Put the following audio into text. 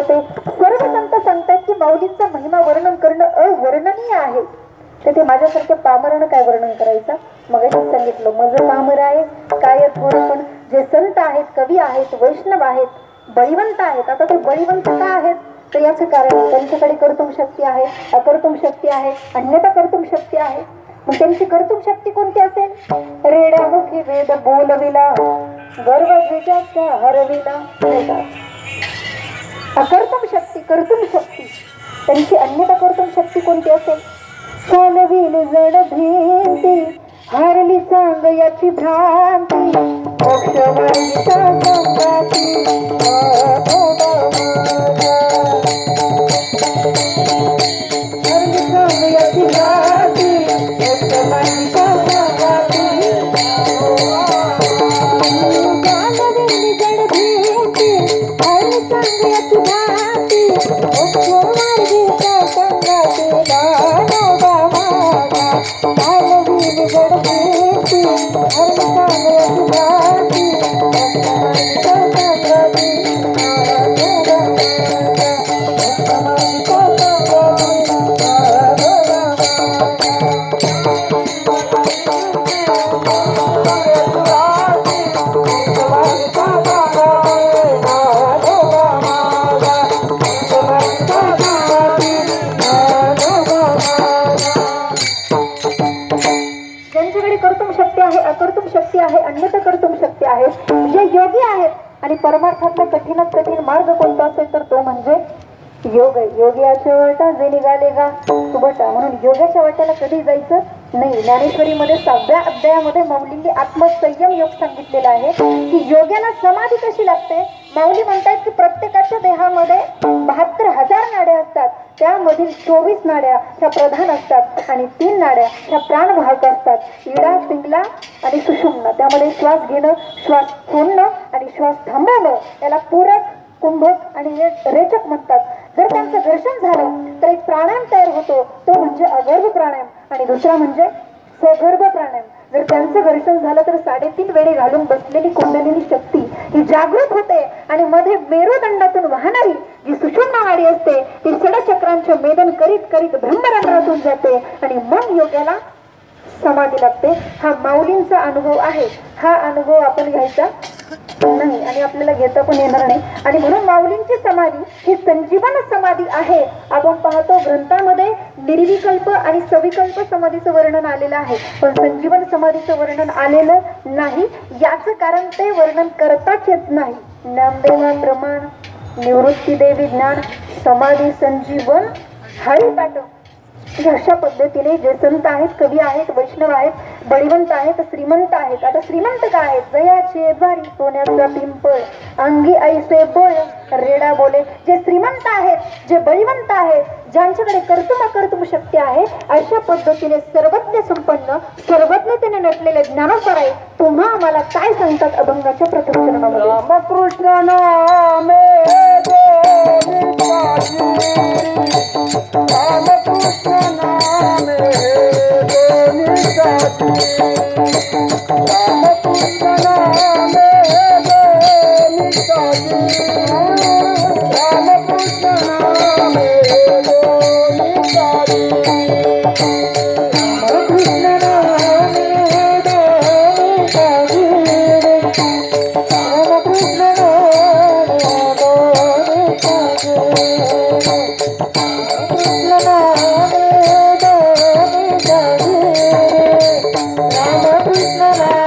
सर्व संत सांगतात की माऊलींचा महिमा वर्णन करणं अवर्णनीय आहे. तर ते माझ्यासारख्या पामरानं काय वर्णन करायचं. मग सांगितलं माझं पामर आहे काय थोडं, पण जे संत आहेत, कवी आहेत, वैष्णव आहेत, बळीवंत आहेत. आता ते बळीवंत का आहेत तर याचं कारण त्यांच्याकडे कर्तुम शक्ती आहे, अकर्तुम शक्ती आहे, अन्यथा कर्तुम शक्ती आहे. मग त्यांची कर्तुम शक्ती कोणती असेल. रेड्यामुखी वेद बोलविला, गर्व द्विजाचा हरविला. अकर्तुम शक्ती, कर्तुम शक्ती. त्यांची अन्यथा कर्तुम शक्ती कोणती असेल. चालविल जड भिंती, हारली चांग याची भ्रांती, मोक्षवाईचा संगाती हारली चांग याची भ्रांती, मोक्षवाईचा संगाती. चालविल जड भिंती, हारली चांग याची भ्रांती, मोक्षवाईचा संगाती. जे योगी आहेत आणि परमार्थातला कठीणात कठीण मार्ग कोणता असेल तर तो म्हणजे योग आहे. योग्याच्या वाटा जे निघाले गा सुबटा. म्हणून योगाच्या वाट्याला कधी जायचं नाही. ज्ञानेश्वरीमध्ये 6व्या अध्यायामध्ये माऊलींनी आत्मसंयम योग सांगितलेला आहे की योग्याला समाधी कशी लागते. माऊली म्हणतात की प्रत्येकाच्या देहामध्ये 72,000 नाड्या असतात. त्यामधील 24 नाड्या ह्या प्रधान असतात आणि 3 नाड्या ह्या प्राणवाहक असतात. इडा, पिंगला आणि सुषुम्ना. त्यामध्ये श्वास घेणं, श्वास सोडणं आणि श्वास थांबवणं याला पूरक, कुंभक आणि रेचक म्हणतात. जर त्यांचं घर्षण झालं तर एक प्राणायाम तयार होतो, तो म्हणजे अगर्भ प्राणायाम आणि दुसरा म्हणजे सगर्भ प्राणायाम. जर त्यांचं घर्षण झालं तर 3.5 वेळे घालून बसलेली कुंडलिनी शक्ती ही जागृत होते आणि मध्ये मेरुदंडातून वाहणारी जी सुषुम्ना नाडी असते ती षडचक्रांचे मेदन करीत करीत ब्रह्मरंध्रातून जाते आणि मग योग्याला समाधी लागते. हा माऊलींचा अनुभव आहे. हा अनुभव आपण घ्यायचा नाही आणि आपल्याला घेता पण येणार नाही. आणि म्हणून माऊलींची समाधी ही संजीवन समाधी आहे. आपण पाहतो ग्रंथामध्ये निर्विकल्प आणि सविकल्प समाधीचं वर्णन आलेलं आहे, पण संजीवन समाधीचं वर्णन आलेलं नाही. याचं कारण ते वर्णन करताच येत नाही. नामदेवा प्रमाण, निवृत्ती देवी ज्ञान, समाधी, संजीवन, हरिपाठ अशा पद्धतीने जे संत आहेत, कवी आहेत, वैष्णव आहेत, बळीवंत आहेत, श्रीमंत आहेत. आता श्रीमंत काय आहेत. जयाचे द्वारी सोन्याचा पिंपळ, अंगी ऐसे बळ रेडा बोले. जे श्रीमंत आहेत, जे बळीवंत आहेत, ज्यांच्याकडे कर्तुम अकर्तुम शक्ती आहे, अशा पद्धतीने सर्वज्ञ संपन्न, सर्वज्ञतेने नटलेले ज्ञानोत्तर आहे. तुम्हा आम्हाला काय सांगतात अभंगाच्या प्रथम चरणामध्ये. रामकृष्ण नामे रामकृष्ण नामे रामकृष्ण नामे रामकृष्ण नामे Krishna